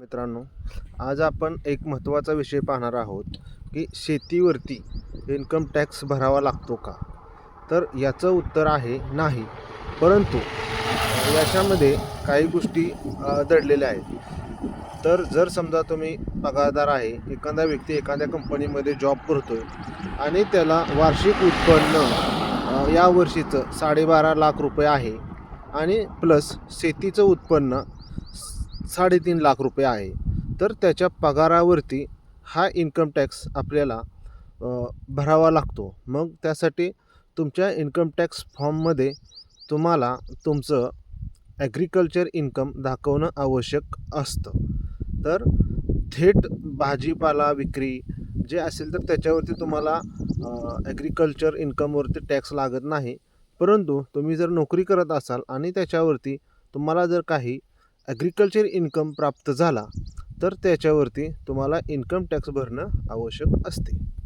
मित्रांनो, आज आपण एक महत्त्वाचा विषय पाहणार आहोत की शेतीवरती इन्कम टॅक्स भरावा लागतो का? तर याचं उत्तर आहे नाही. परंतु याच्यामध्ये काही गोष्टी दडलेल्या आहेत. तर जर समजा तुम्ही पगारदार आहे, एखादा व्यक्ती एखाद्या कंपनीमध्ये जॉब करतोय आणि त्याला वार्षिक उत्पन्न या वर्षीचं 12.5 लाख रुपये आहे आणि प्लस शेतीचं उत्पन्न 3.5 लाख रुपये आहे. तर त्याच्या पगारावरती हा इन्कम टॅक्स आपल्याला भरावा लागतो. मग त्यासाठी तुमच्या इन्कम टॅक्स फॉर्ममध्ये तुम्हाला तुमचं ॲग्रिकल्चर इन्कम दाखवणं आवश्यक असतं. तर थेट भाजीपाला विक्री जे असेल तर त्याच्यावरती तुम्हाला ॲग्रिकल्चर इन्कमवरती टॅक्स लागत नाही. परंतु तुम्ही जर नोकरी करत असाल आणि त्याच्यावरती तुम्हाला जर काही ॲग्रिकल्चर इन्कम प्राप्त झाला, तर त्याच्यावरती तुम्हाला इन्कम टॅक्स भरणं आवश्यक असते.